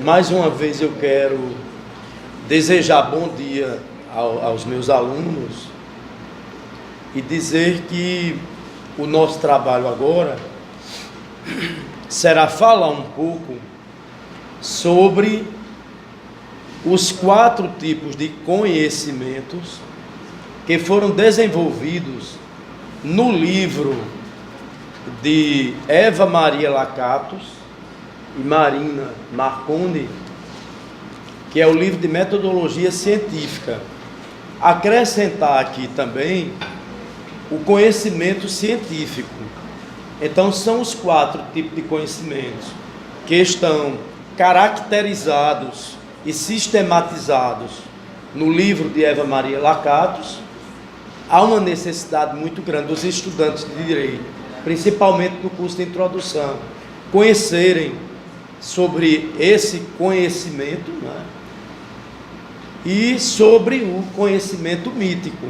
Mais uma vez eu quero desejar bom dia aos meus alunos e dizer que o nosso trabalho agora será falar um pouco sobre os 4 tipos de conhecimentos que foram desenvolvidos no livro de Eva Maria Lakatos e Marina Marconi, que é o livro de metodologia científica. Acrescentar aqui também o conhecimento científico. Então são os 4 tipos de conhecimentos que estão caracterizados e sistematizados no livro de Eva Maria Lakatos. Há uma necessidade muito grande dos estudantes de direito, principalmente no curso de introdução, conhecerem sobre esse conhecimento, né? E sobre o conhecimento mítico.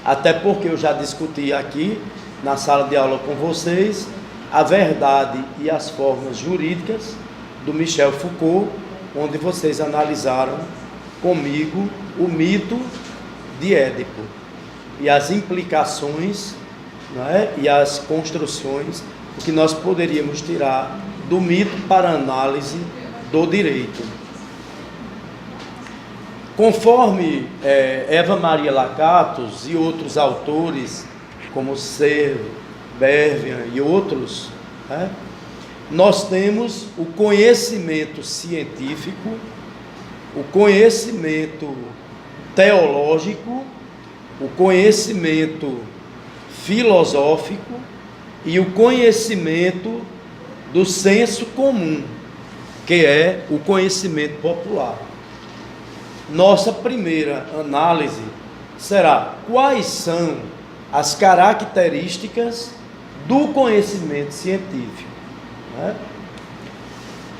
Até porque eu já discuti aqui na sala de aula com vocês a verdade e as formas jurídicas do Michel Foucault, onde vocês analisaram comigo o mito de Édipo e as implicações, né, e as construções que nós poderíamos tirar do mito para análise do direito. Conforme Eva Maria Lakatos e outros autores, como Searle, Bervian e outros, né, nós temos o conhecimento científico, o conhecimento teológico, o conhecimento filosófico e o conhecimento do senso comum, que é o conhecimento popular. Nossa primeira análise será quais são as características do conhecimento científico, né?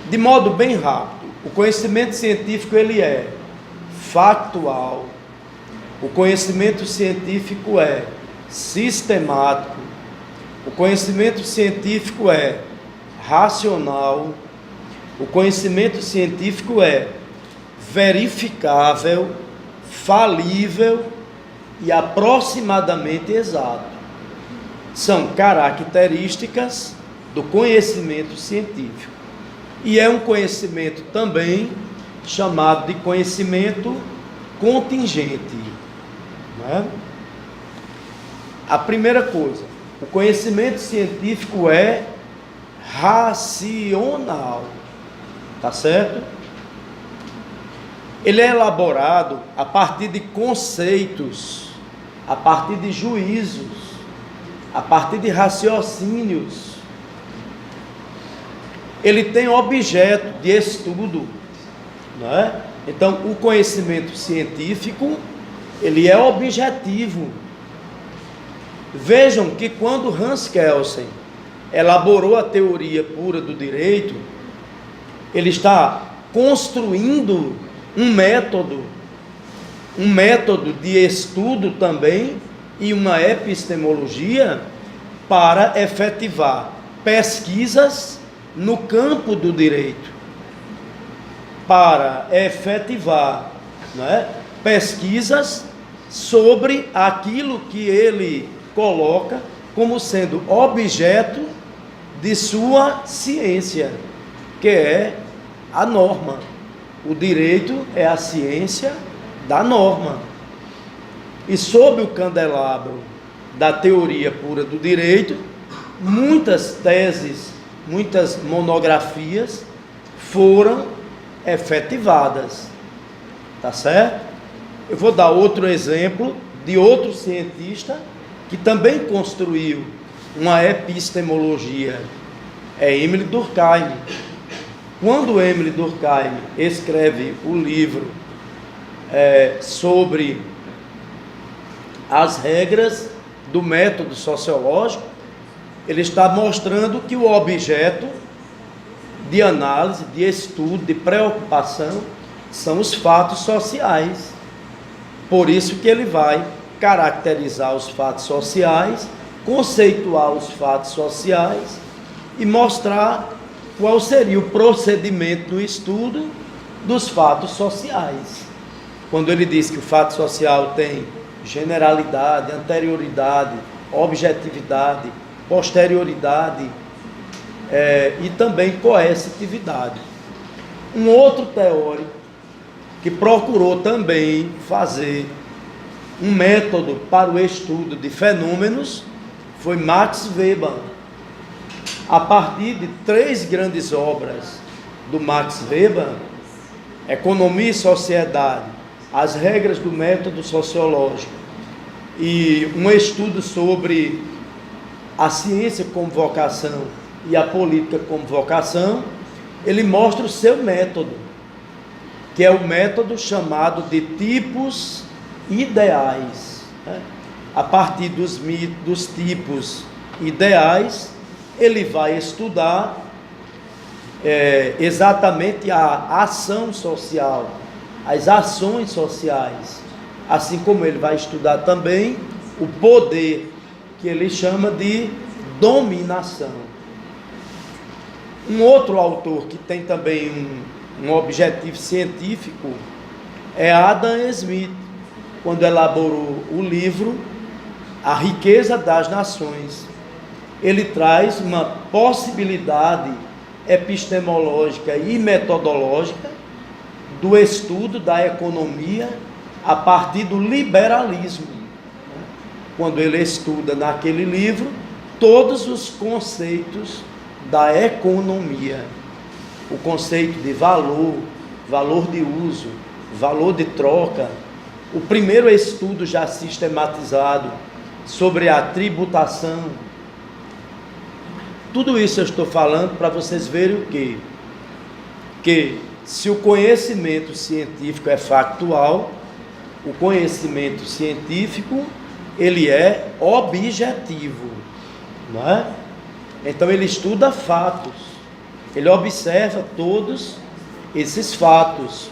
De modo bem rápido, o conhecimento científico ele é factual, o conhecimento científico é sistemático, o conhecimento científico é racional, o conhecimento científico é verificável, falível e aproximadamente exato. São características do conhecimento científico. E é um conhecimento também chamado de conhecimento contingente, né? A primeira coisa, o conhecimento científico é racional, tá certo? Ele é elaborado a partir de conceitos, a partir de juízos, a partir de raciocínios. Ele tem objeto de estudo, não é? Então, o conhecimento científico, ele é objetivo. Vejam que quando Hans Kelsen elaborou a teoria pura do direito, ele está construindo um método de estudo também e uma epistemologia para efetivar pesquisas no campo do direito, para efetivar, né, pesquisas sobre aquilo que ele coloca como sendo objeto de sua ciência, que é a norma. O direito é a ciência da norma. E sob o candelabro da teoria pura do direito, muitas teses, muitas monografias foram efetivadas. Tá certo? Eu vou dar outro exemplo de outro cientista que também construiu uma epistemologia. É Emile Durkheim. Quando Emile Durkheim escreve o livro sobre as regras do método sociológico, ele está mostrando que o objeto de análise, de estudo, de preocupação são os fatos sociais. Por isso que ele vai caracterizar os fatos sociais, conceituar os fatos sociais e mostrar qual seria o procedimento do estudo dos fatos sociais. Quando ele diz que o fato social tem generalidade, anterioridade, objetividade, posterioridade e também coercitividade. Um outro teórico que procurou também fazer um método para o estudo de fenômenos foi Max Weber. A partir de 3 grandes obras do Max Weber, Economia e Sociedade, as regras do método sociológico e um estudo sobre a ciência como vocação e a política como vocação, ele mostra o seu método, que é o método chamado de tipos ideais. A partir dos tipos ideais, ele vai estudar exatamente a ação social, as ações sociais, assim como ele vai estudar também o poder, que ele chama de dominação. Um outro autor que tem também um objetivo científico é Adam Smith, quando elaborou o livro A Riqueza das Nações. Ele traz uma possibilidade epistemológica e metodológica do estudo da economia a partir do liberalismo. Quando ele estuda naquele livro todos os conceitos da economia, o conceito de valor, valor de uso, valor de troca, o primeiro estudo já sistematizado sobre a tributação. Tudo isso eu estou falando para vocês verem o quê? Que se o conhecimento científico é factual, o conhecimento científico, ele é objetivo, não é? Então ele estuda fatos, ele observa todos esses fatos.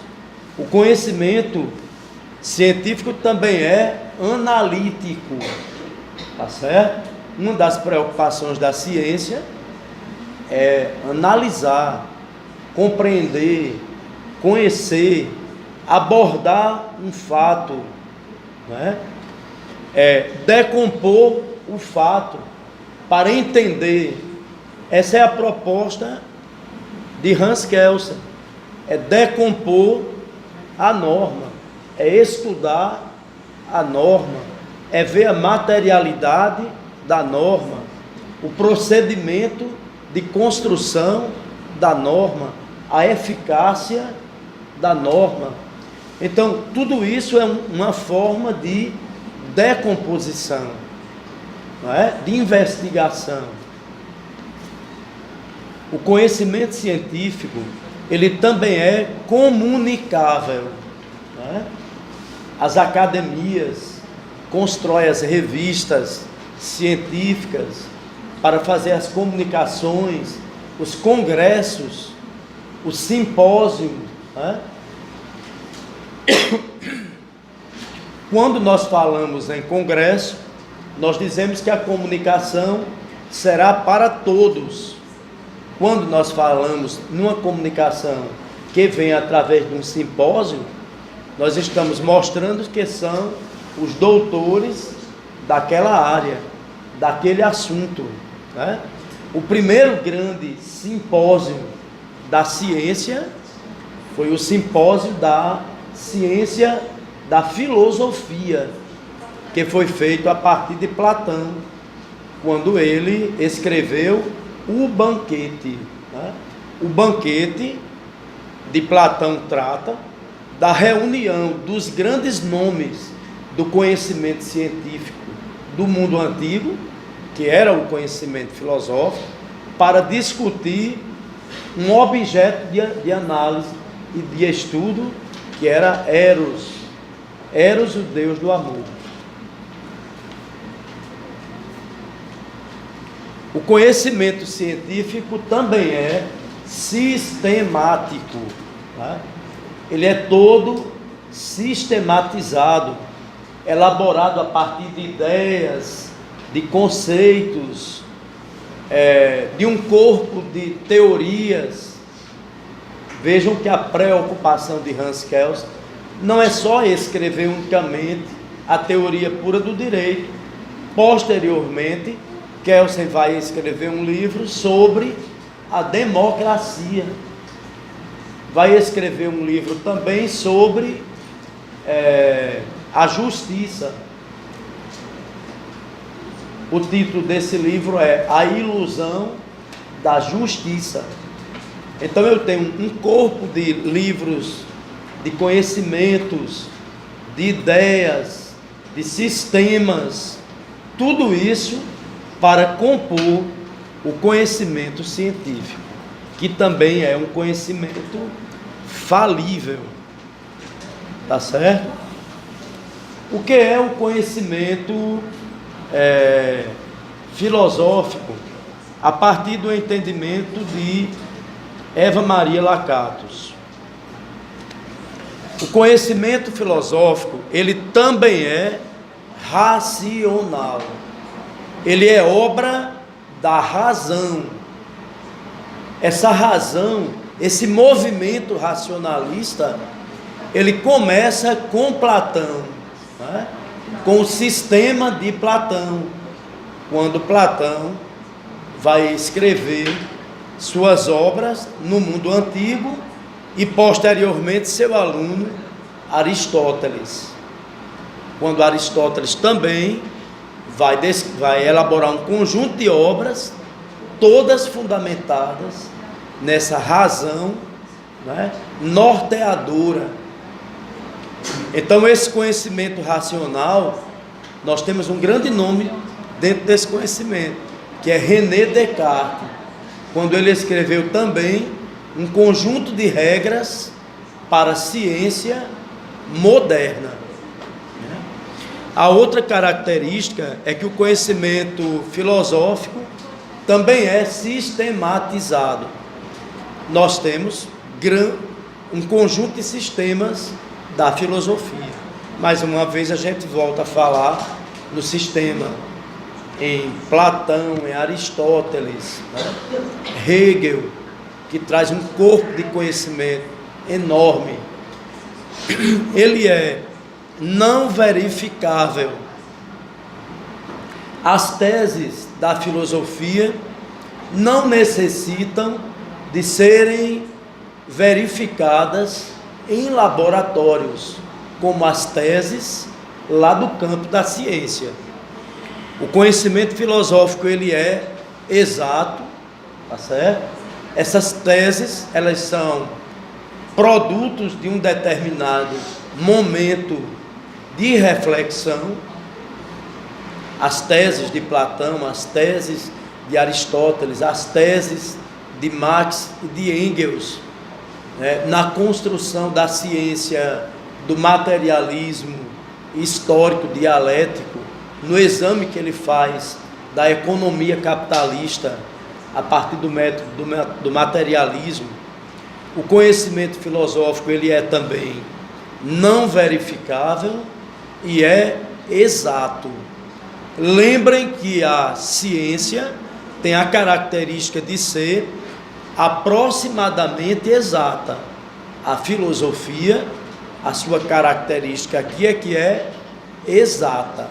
O conhecimento científico também é analítico, tá certo? Uma das preocupações da ciência é analisar, compreender, conhecer, abordar um fato, né? Decompor o fato para entender. Essa é a proposta de Hans Kelsen, é decompor a norma, é estudar a norma, é ver a materialidade da norma, o procedimento de construção da norma, a eficácia da norma. Então, tudo isso é uma forma de decomposição, não é? De investigação. O conhecimento científico, ele também é comunicável, não é? As academias constroem as revistas científicas para fazer as comunicações, os congressos, os simpósios, né? Quando nós falamos em congresso, nós dizemos que a comunicação será para todos. Quando nós falamos numa comunicação que vem através de um simpósio, nós estamos mostrando que são os doutores daquela área, daquele assunto, né? O primeiro grande simpósio da ciência foi o simpósio da ciência da filosofia, que foi feito a partir de Platão, quando ele escreveu o Banquete, né? O Banquete de Platão trata da reunião dos grandes nomes do conhecimento científico do mundo antigo, que era o conhecimento filosófico, para discutir um objeto de análise e de estudo, que era Eros, o Deus do amor. O conhecimento científico também é sistemático, tá? Ele é todo sistematizado, elaborado a partir de ideias, de conceitos, de um corpo de teorias. Vejam que a preocupação de Hans Kelsen não é só escrever unicamente a teoria pura do direito. Posteriormente, Kelsen vai escrever um livro sobre a democracia. Vai escrever um livro também sobre a justiça. O título desse livro é A Ilusão da Justiça. Então eu tenho um corpo de livros, de conhecimentos, de ideias, de sistemas, tudo isso para compor o conhecimento científico, que também é um conhecimento falível. Tá certo? O que é o conhecimento filosófico? A partir do entendimento de Eva Maria Lakatos. O conhecimento filosófico, ele também é racional. Ele é obra da razão. Essa razão, esse movimento racionalista, ele começa com Platão, né? Com o sistema de Platão, quando Platão vai escrever suas obras no mundo antigo e posteriormente seu aluno Aristóteles. Quando Aristóteles também vai elaborar um conjunto de obras, todas fundamentadas nessa razão, né, norteadora. Então, esse conhecimento racional, nós temos um grande nome dentro desse conhecimento, que é René Descartes, quando ele escreveu também um conjunto de regras para a ciência moderna. A outra característica é que o conhecimento filosófico também é sistematizado. Nós temos um conjunto de sistemas da filosofia. Mais uma vez a gente volta a falar no sistema em Platão, em Aristóteles, né? Hegel, que traz um corpo de conhecimento enorme. Ele é não verificável. As teses da filosofia não necessitam de serem verificadas em laboratórios, como as teses lá do campo da ciência. O conhecimento filosófico, ele é exato, tá certo? Essas teses, elas são produtos de um determinado momento de reflexão. As teses de Platão, as teses de Aristóteles, as teses de Marx e de Engels, na construção da ciência do materialismo histórico dialético, no exame que ele faz da economia capitalista a partir do método do materialismo. O conhecimento filosófico, ele é também não verificável e é exato. Lembrem que a ciência tem a característica de ser aproximadamente exata. A filosofia, a sua característica aqui é que é exata.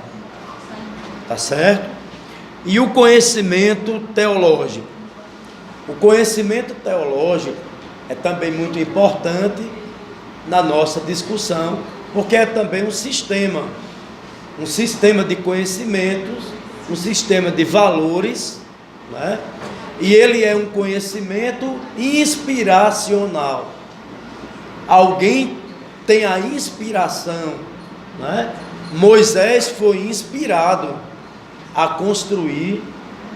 Tá certo? E o conhecimento teológico. O conhecimento teológico é também muito importante na nossa discussão, porque é também um sistema de conhecimentos, um sistema de valores, né? E ele é um conhecimento inspiracional. Alguém tem a inspiração, né? Moisés foi inspirado a construir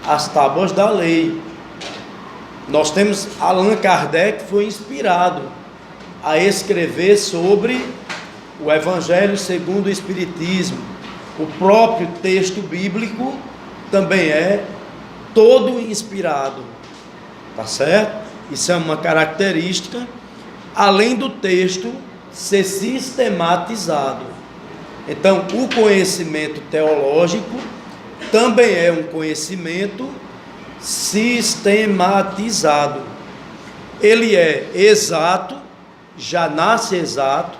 as tábuas da lei. Nós temos Allan Kardec, que foi inspirado a escrever sobre o Evangelho segundo o Espiritismo. O próprio texto bíblico também é todo inspirado, tá certo? Isso é uma característica, além do texto ser sistematizado. Então, o conhecimento teológico também é um conhecimento sistematizado. Ele é exato, já nasce exato,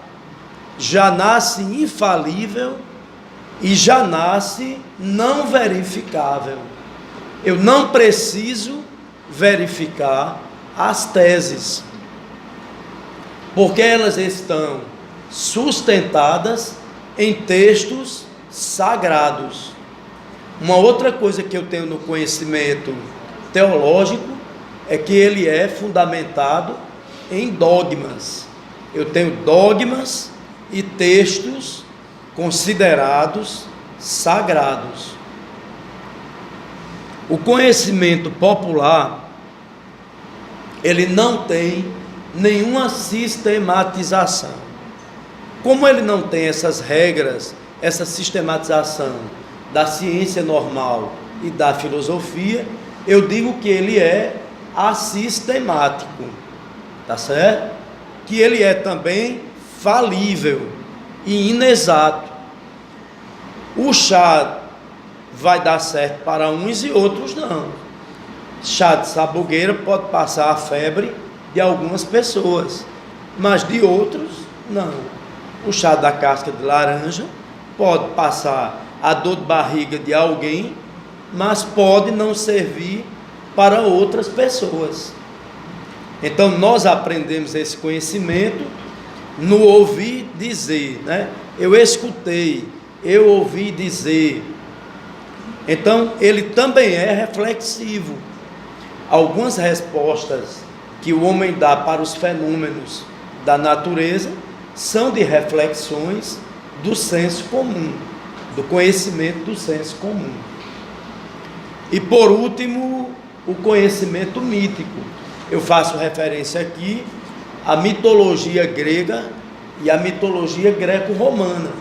já nasce infalível e já nasce não verificável. Eu não preciso verificar as teses, porque elas estão sustentadas em textos sagrados. Uma outra coisa que eu tenho no conhecimento teológico é que ele é fundamentado em dogmas. Eu tenho dogmas e textos considerados sagrados. O conhecimento popular, ele não tem nenhuma sistematização. Como ele não tem essas regras, essa sistematização da ciência normal e da filosofia, eu digo que ele é assistemático, tá certo? Que ele é também falível e inexato. O chá vai dar certo para uns e outros não. Chá de sabugueira pode passar a febre de algumas pessoas, mas de outros não. O chá da casca de laranja pode passar a dor de barriga de alguém, mas pode não servir para outras pessoas. Então nós aprendemos esse conhecimento no ouvir dizer, né? Eu escutei, eu ouvi dizer. Então ele também é reflexivo. Algumas respostas que o homem dá para os fenômenos da natureza são de reflexões do senso comum, do conhecimento do senso comum. E por último, o conhecimento mítico. Eu faço referência aqui à mitologia grega e à mitologia greco-romana.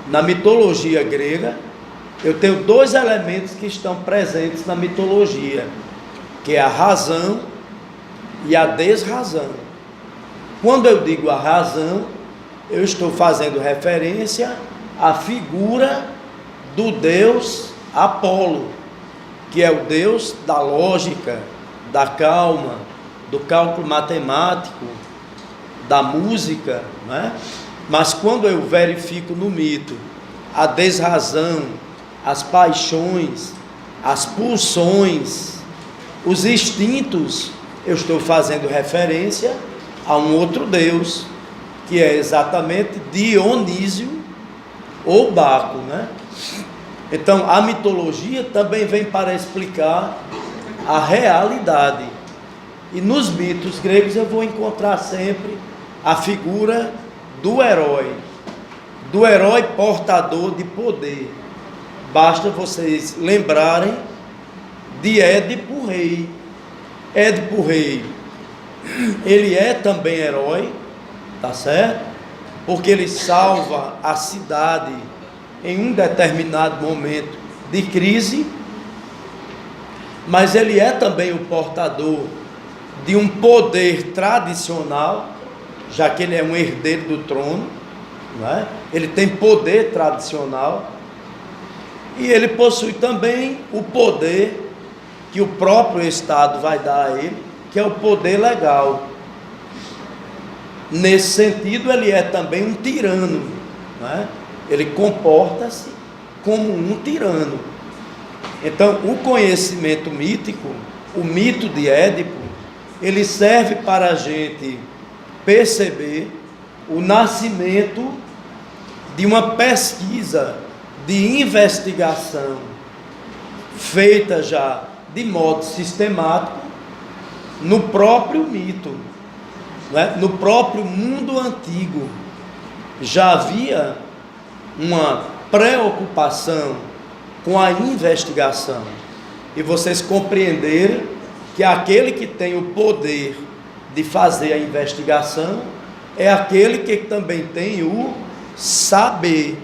Na mitologia grega, eu tenho dois elementos que estão presentes na mitologia, que é a razão e a desrazão. Quando eu digo a razão, eu estou fazendo referência à figura do deus Apolo, que é o deus da lógica, da calma, do cálculo matemático, da música, né? Mas quando eu verifico no mito a desrazão, as paixões, as pulsões, os instintos, eu estou fazendo referência a um outro deus, que é exatamente Dionísio ou Baco, né? Então a mitologia também vem para explicar a realidade. E nos mitos gregos eu vou encontrar sempre a figura do herói portador de poder. Basta vocês lembrarem de Édipo Rei. Édipo Rei, ele é também herói, tá certo? Porque ele salva a cidade em um determinado momento de crise, mas ele é também o portador de um poder tradicional, já que ele é um herdeiro do trono, não é? Ele tem poder tradicional, e ele possui também o poder que o próprio Estado vai dar a ele, que é o poder legal. Nesse sentido, ele é também um tirano, não é? Ele comporta-se como um tirano. Então, o conhecimento mítico, o mito de Édipo, ele serve para a gente perceber o nascimento de uma pesquisa, de investigação, feita já de modo sistemático no próprio mito, né? No próprio mundo antigo. Já havia uma preocupação com a investigação, e vocês compreenderem que aquele que tem o poder de fazer a investigação é aquele que também tem o saber.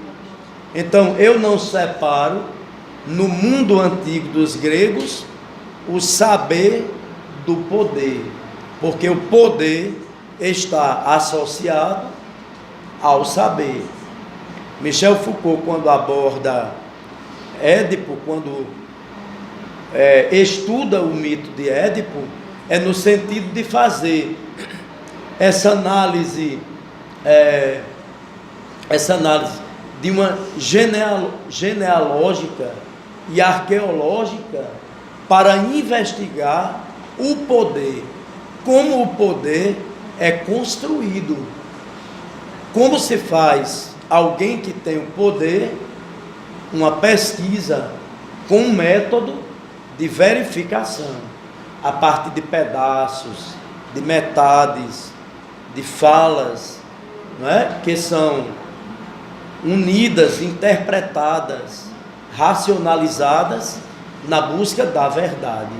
Então eu não separo no mundo antigo dos gregos o saber do poder, porque o poder está associado ao saber. Michel Foucault, quando aborda Édipo, quando estuda o mito de Édipo, é no sentido de fazer essa análise de uma genealógica e arqueológica para investigar o poder, como o poder é construído, como se faz alguém que tem o poder, uma pesquisa com um método de verificação, a partir de pedaços, de metades, de falas, não é? Que são unidas, interpretadas, racionalizadas na busca da verdade.